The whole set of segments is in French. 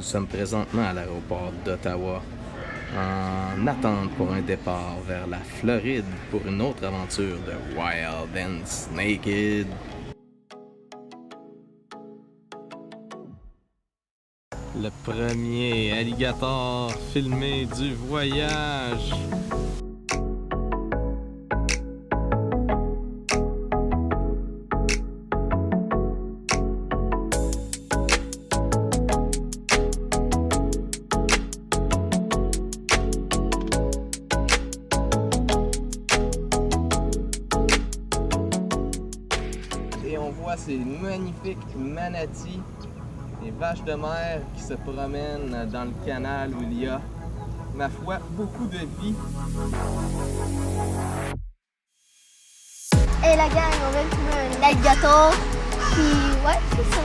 sommes présentement à l'aéroport d'Ottawa en attente pour un départ vers la Floride pour une autre aventure de Wild and Naked. Le premier alligator filmé du voyage. Et on voit ces magnifiques manatis, les vaches de mer qui se promènent dans le canal où il y a, ma foi, beaucoup de vie. Et la gang, on vient de trouver un alligator. Puis ouais, c'est ça.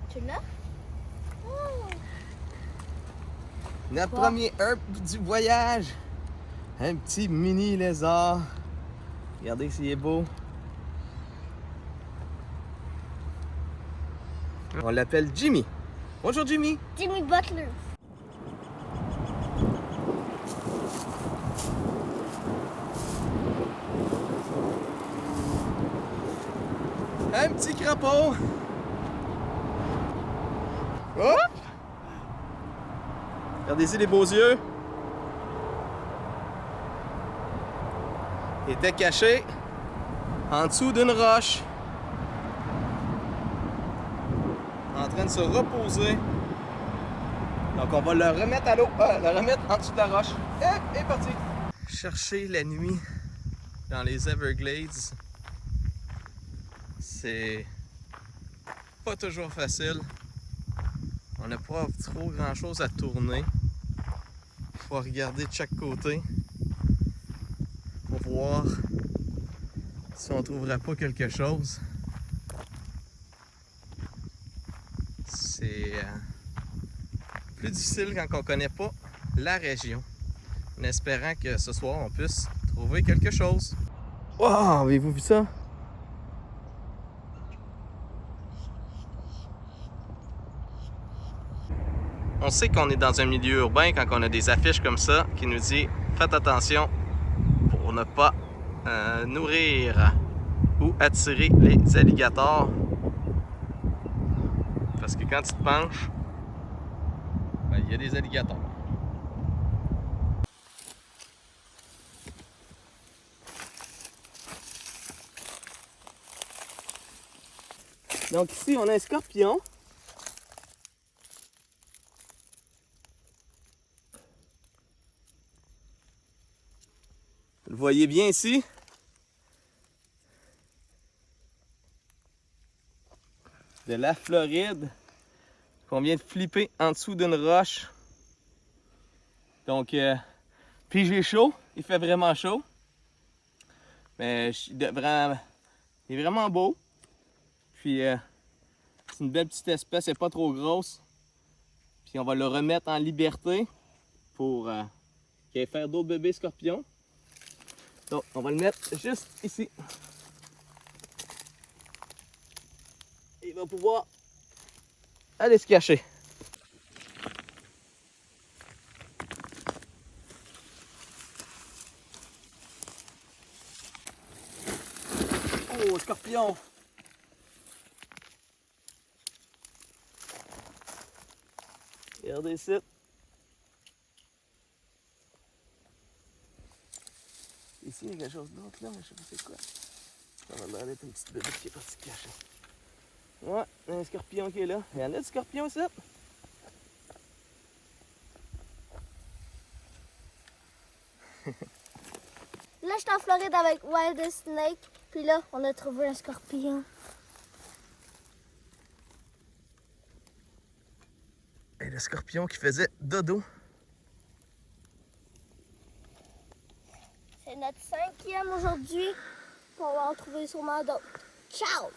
Tu l'as? Oh. Notre premier herp du voyage. Un petit mini lézard. Regardez s'il est beau. On l'appelle Jimmy. Bonjour Jimmy. Jimmy Butler. Un petit crapaud. Hop! Regardez ici les beaux yeux. Il était caché en dessous d'une roche. En train de se reposer. Donc on va le remettre à l'eau. Le remettre en dessous de la roche. Et est parti. Chercher la nuit dans les Everglades, c'est pas toujours facile. On n'a pas trop grand chose à tourner. Il faut regarder de chaque côté pour voir si on ne trouverait pas quelque chose. C'est plus difficile quand on ne connaît pas la région. En espérant que ce soir on puisse trouver quelque chose. Wow, avez-vous vu ça? On sait qu'on est dans un milieu urbain quand on a des affiches comme ça qui nous dit « Faites attention pour ne pas nourrir ou attirer les alligators. » Parce que quand tu te penches, ben, il y a des alligators. Donc ici, on a un scorpion. Vous le voyez bien ici. De la Floride. Qu'on vient de flipper en dessous d'une roche. Donc, puis j'ai chaud. Il fait vraiment chaud. Mais il est vraiment beau. Puis c'est une belle petite espèce, elle n'est pas trop grosse. Puis on va le remettre en liberté pour qu'il aille faire d'autres bébés scorpions. Donc, on va le mettre juste ici. Et il va pouvoir aller se cacher. Oh, scorpion! Regardez ici. Ici, il y a quelque chose d'autre là, mais je sais pas c'est quoi. Ça va l'air d'être une petite bébête qui est partie se cacher. Ouais, il y a un scorpion qui est là. Il y en a du scorpion ici. Là, j'étais en Floride avec Wild Snake. Puis là, on a trouvé un scorpion. Et le scorpion qui faisait dodo. C'est notre 5e aujourd'hui. On va en trouver sûrement d'autres. Ciao!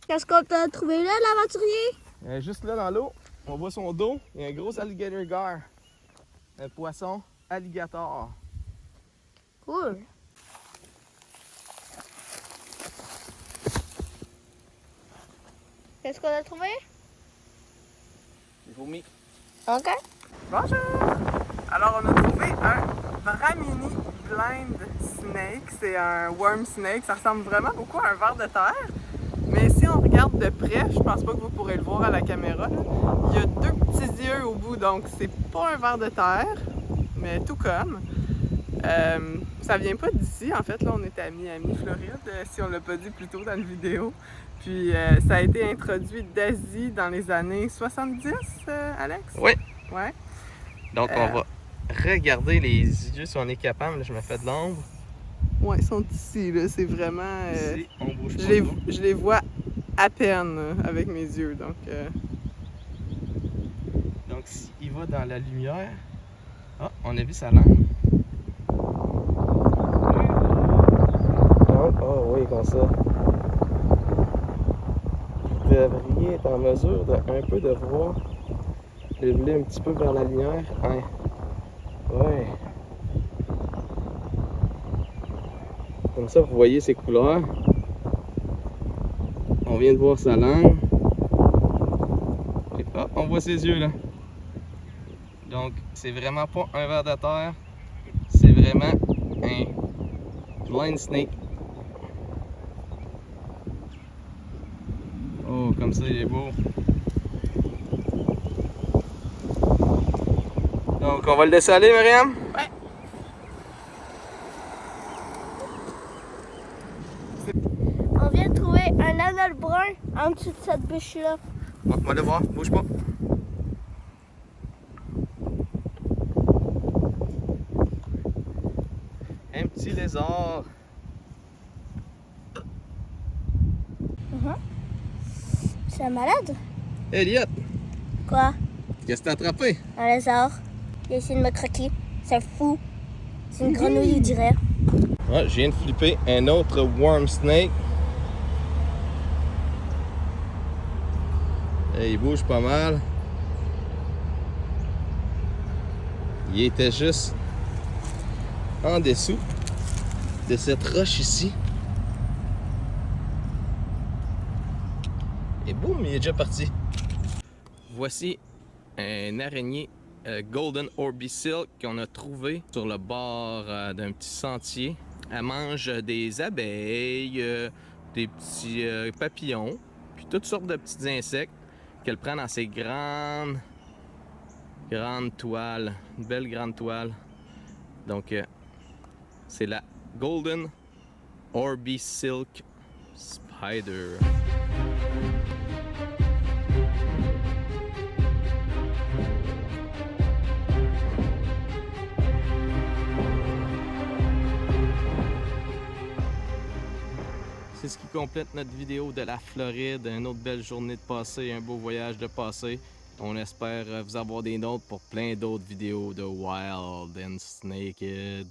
Qu'est-ce qu'on t'a trouvé là, l'aventurier? Juste là dans l'eau, on voit son dos. Il y a un gros alligator gar. Un poisson alligator. Cool. Qu'est-ce qu'on a trouvé? Des vomis. OK. Bonjour! Alors, on a trouvé un Dramini Blind Snake. C'est un worm snake. Ça ressemble vraiment beaucoup à un ver de terre. Mais si on regarde de près, je pense pas que vous pourrez le voir à la caméra, là, il y a 2 petits yeux au bout, donc c'est pas un ver de terre, mais tout comme. Ça vient pas d'ici, en fait, là on est à Miami, Floride, si on l'a pas dit plus tôt dans la vidéo. Puis ça a été introduit d'Asie dans les années 70, Alex? Oui. Ouais. Donc on va regarder les yeux si on est capable. Là, je me fais de l'ombre. Ouais, ils sont ici, là, c'est vraiment... Ici, on bouge pas. je les vois à peine avec mes yeux, donc... Donc s'il va dans la lumière... Ah, on a vu sa langue. Oh oui, comme ça. Vous devriez être en mesure de un peu de voir. Lever un petit peu vers la lumière. Hein. Ouais. Comme ça, vous voyez ses couleurs. On vient de voir sa langue. Et hop, on voit ses yeux là. Donc, c'est vraiment pas un ver de terre. C'est vraiment un blind snake. Oh, comme ça, il est beau. Donc, on va le laisser aller, Myriam? Ouais. On vient de trouver un anneau brun en dessous de cette bûche-là. On va le voir, bouge pas. Un petit lézard. C'est un malade? Elliot, Quoi? qu'est-ce que t'as attrapé? Un lézard. Il a essayé de me croquer. C'est fou. C'est une grenouille, je dirais. Ouais, je viens de flipper un autre worm snake. Et il bouge pas mal. Il était juste en dessous de cette roche ici. Et boum, il est déjà parti. Voici un araignée Golden Orby Silk qu'on a trouvé sur le bord d'un petit sentier. Elle mange des abeilles, des petits papillons, puis toutes sortes de petits insectes qu'elle prend dans ses grandes toiles. Une belle grande toile. Donc, c'est la Golden Orby Silk Spider. C'est ce qui complète notre vidéo de la Floride. Une autre belle journée de passé, un beau voyage de passé. On espère vous avoir des notes pour plein d'autres vidéos de Wild and Naked.